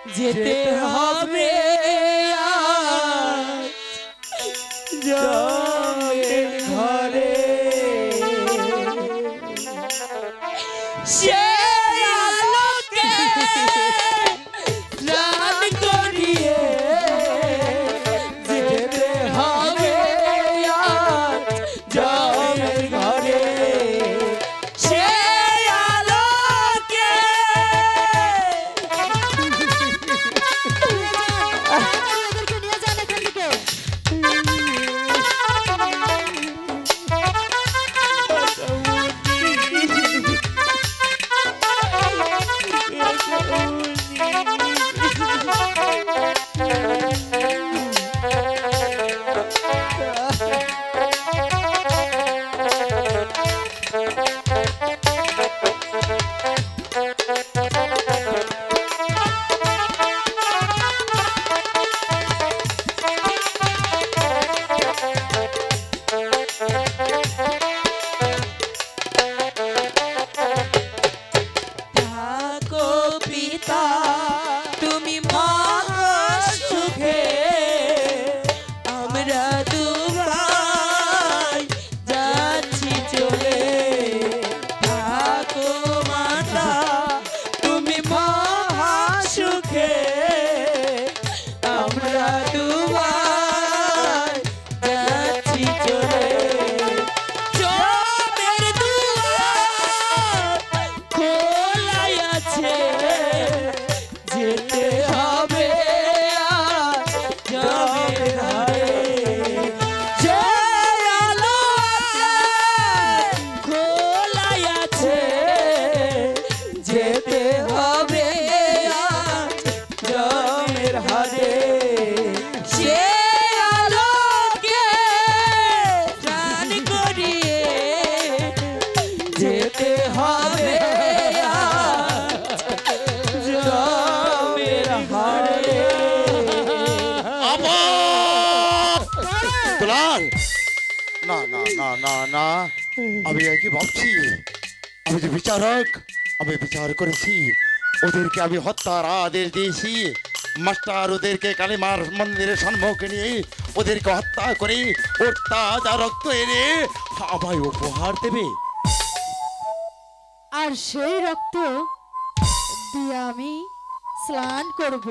যেতে হবে জমের ঘরে সে আলোকে স্নান করিয়ে যেতে হবে জমের ঘরে সে আলোকে নিয়ে যান এখান থেকে। তুমি সুখে আমরা দুভাই যাচ্ছি চলে থাকো মাতা তুমি সুখে আমরা দুভাই যাচ্ছি চলে জমের দুয়ার খোলাই আছে যেতে হবে জমের ঘরে যে আলো খোলাই আছে যেতে হবে জমের ঘরে সে আলোকে স্নান করিয়ে যেতে হবে জমের ঘরে দুলাল না না না না না আমি কি ভাবছি আমি যে বিচারক আমি বিচার করেছি ওদেরকে আমি হত্যার আদেশ দিয়েছি মাস্টার ওদেরকে কালীমার মন্দিরের সম্মুখে নিয়ে ওদেরকে হত্যা করে ওর তাজা রক্ত এনে আমায় উপহার দেবে আর সেই রক্ত দিয়ে আমি স্নান করব।